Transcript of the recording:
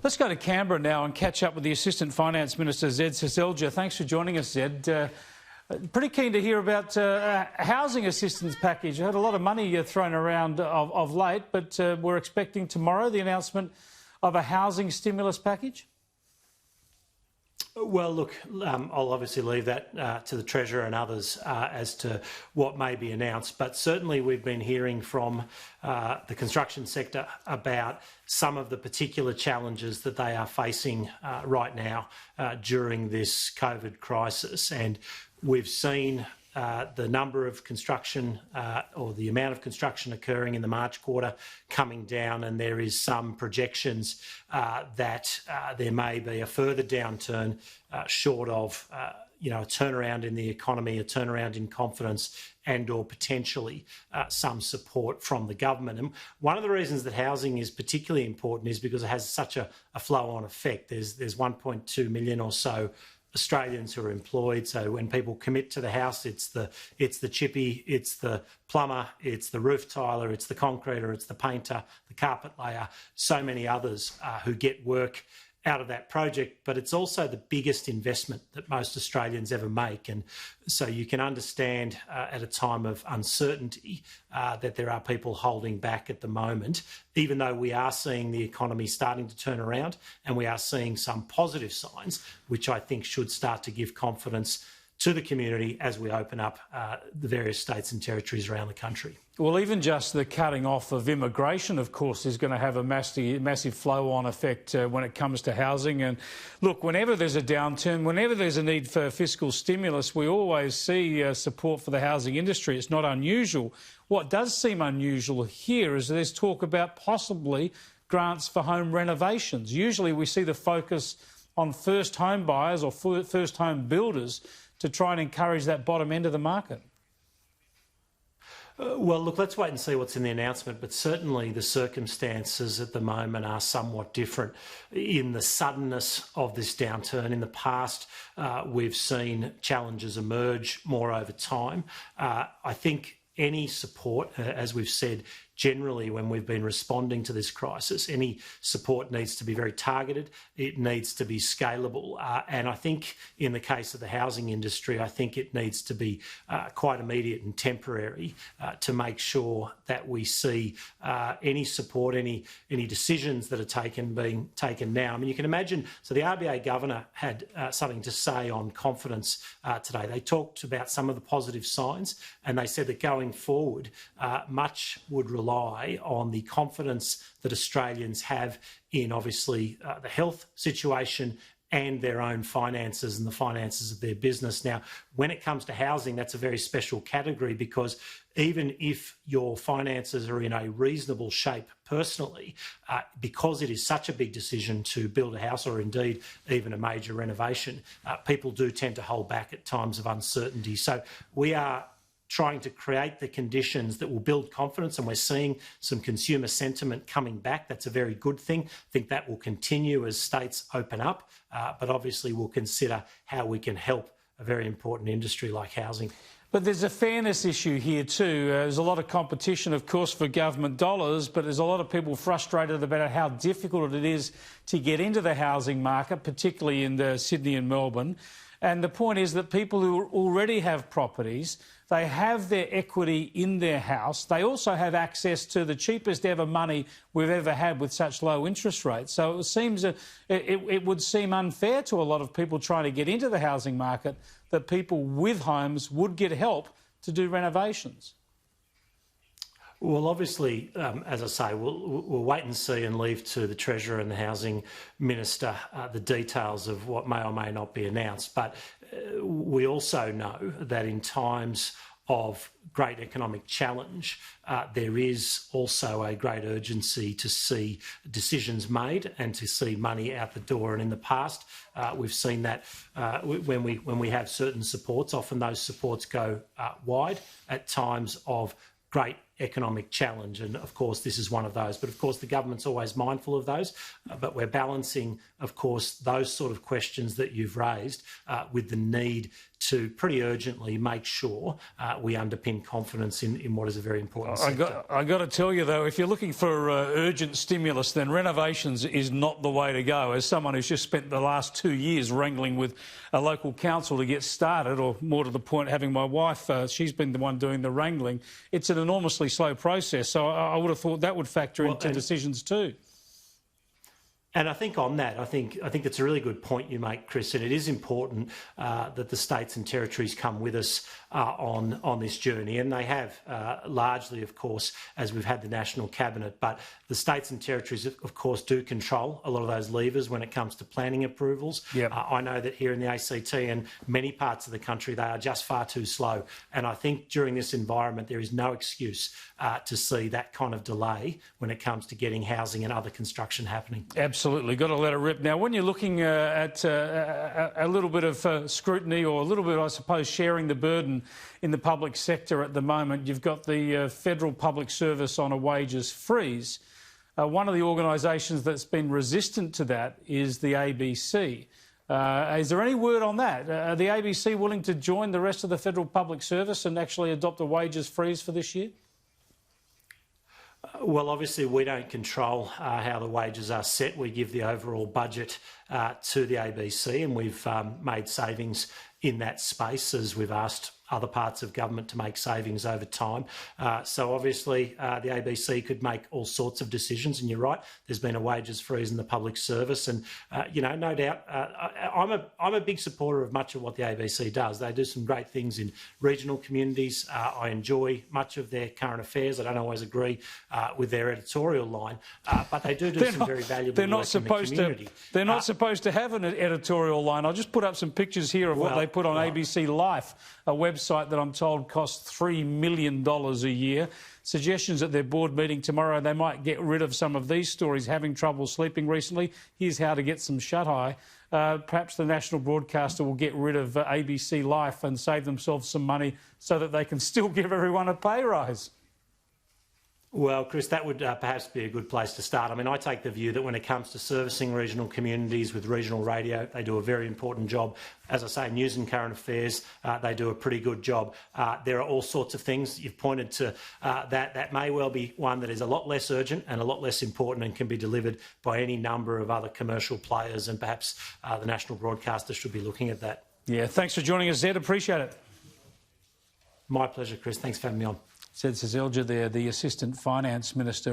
Let's go to Canberra now and catch up with the Assistant Finance Minister, Zed Seselja. Thanks for joining us, Zed. Pretty keen to hear about housing assistance package. I had a lot of money thrown around of late, but we're expecting tomorrow the announcement of a housing stimulus package. Well, look, I'll obviously leave that to the Treasurer and others as to what may be announced, but certainly we've been hearing from the construction sector about some of the particular challenges that they are facing right now during this COVID crisis. And we've seen the number of construction or the amount of construction occurring in the March quarter coming down, and there is some projections that there may be a further downturn short of a turnaround in the economy, a turnaround in confidence, and or potentially some support from the government. And one of the reasons that housing is particularly important is because it has such a flow-on effect. There's 1.2 million or so Australians who are employed, so when people commit to the house, it's the chippy, it's the plumber, it's the roof tiler, it's the concreter, it's the painter, the carpet layer, so many others who get work out of that project, but it's also the biggest investment that most Australians ever make. And so you can understand at a time of uncertainty that there are people holding back at the moment, even though we are seeing the economy starting to turn around and we are seeing some positive signs, which I think should start to give confidence to the community as we open up the various states and territories around the country. Well, even just the cutting off of immigration, of course, is going to have a massive flow-on effect when it comes to housing. And look, whenever there's a downturn, whenever there's a need for fiscal stimulus, we always see support for the housing industry. It's not unusual. What does seem unusual here is there's talk about possibly grants for home renovations. Usually we see the focus on first home buyers or first home builders to try and encourage that bottom end of the market. Well, look, let's wait and see what's in the announcement, but certainly the circumstances at the moment are somewhat different in the suddenness of this downturn. In the past, we've seen challenges emerge more over time. I think any support, as we've said, generally when we've been responding to this crisis, any support needs to be very targeted, it needs to be scalable. And I think in the case of the housing industry, I think it needs to be quite immediate and temporary to make sure that we see any support, any decisions that are being taken now. I mean, you can imagine, so the RBA governor had something to say on confidence today. They talked about some of the positive signs and they said that going forward, much would rely on the confidence that Australians have in obviously the health situation and their own finances and the finances of their business. Now, when it comes to housing, that's a very special category because even if your finances are in a reasonable shape personally, because it is such a big decision to build a house or indeed even a major renovation, people do tend to hold back at times of uncertainty. So we are trying to create the conditions that will build confidence, and we're seeing some consumer sentiment coming back. That's a very good thing. I think that will continue as states open up, but obviously we'll consider how we can help a very important industry like housing. But there's a fairness issue here too. There's a lot of competition, of course, for government dollars, but there's a lot of people frustrated about how difficult it is to get into the housing market, particularly in Sydney and Melbourne. And the point is that people who already have properties, they have their equity in their house. They also have access to the cheapest ever money we've ever had with such low interest rates. So it would seem unfair to a lot of people trying to get into the housing market that people with homes would get help to do renovations. Well, obviously, as I say, we'll wait and see and leave to the Treasurer and the Housing Minister the details of what may or may not be announced. But we also know that in times of great economic challenge, there is also a great urgency to see decisions made and to see money out the door. And in the past, we've seen that when we have certain supports, often those supports go wide at times of great economic challenge, and of course this is one of those. But of course the government's always mindful of those, but we're balancing, of course, those sort of questions that you've raised with the need to pretty urgently make sure we underpin confidence in what is a very important sector. I got to tell you, though, if you're looking for urgent stimulus, then renovations is not the way to go. As someone who's just spent the last 2 years wrangling with a local council to get started, or more to the point, having my wife, she's been the one doing the wrangling, it's an enormously slow process. So I would have thought that would factor into decisions too. And I think on that, I think that's a really good point you make, Chris, and it is important that the states and territories come with us on this journey, and they have largely, of course, as we've had the National Cabinet. But the states and territories, of course, do control a lot of those levers when it comes to planning approvals. Yep. I know that here in the ACT and many parts of the country, they are just far too slow. And I think during this environment, there is no excuse to see that kind of delay when it comes to getting housing and other construction happening. Absolutely, got to let it rip. Now, when you're looking at a little bit of scrutiny, or a little bit, I suppose, sharing the burden in the public sector at the moment, you've got the federal public service on a wages freeze. One of the organisations that's been resistant to that is the ABC. Is there any word on that? Are the ABC willing to join the rest of the federal public service and actually adopt a wages freeze for this year? Well, obviously, we don't control how the wages are set. We give the overall budget to the ABC, and we've made savings in that space as we've asked other parts of government to make savings over time. So obviously the ABC could make all sorts of decisions, and you're right, there's been a wages freeze in the public service, and no doubt I'm a big supporter of much of what the ABC does. They do some great things in regional communities. I enjoy much of their current affairs. I don't always agree with their editorial line, but they do some very valuable work in the community. They're not supposed to have an editorial line. I'll just put up some pictures here of what they put on ABC Life, a website that I'm told costs $3 million a year. Suggestions at their board meeting tomorrow, they might get rid of some of these stories. Having trouble sleeping recently, here's how to get some shut-eye. Perhaps the national broadcaster will get rid of ABC Life and save themselves some money so that they can still give everyone a pay rise. Well, Chris, that would perhaps be a good place to start. I mean, I take the view that when it comes to servicing regional communities with regional radio, they do a very important job. As I say, news and current affairs, they do a pretty good job. There are all sorts of things you've pointed to that may well be one that is a lot less urgent and a lot less important and can be delivered by any number of other commercial players, and perhaps the national broadcaster should be looking at that. Yeah, thanks for joining us, Zed. Appreciate it. My pleasure, Chris. Thanks for having me on. Zed Seselja there, the Assistant Finance Minister.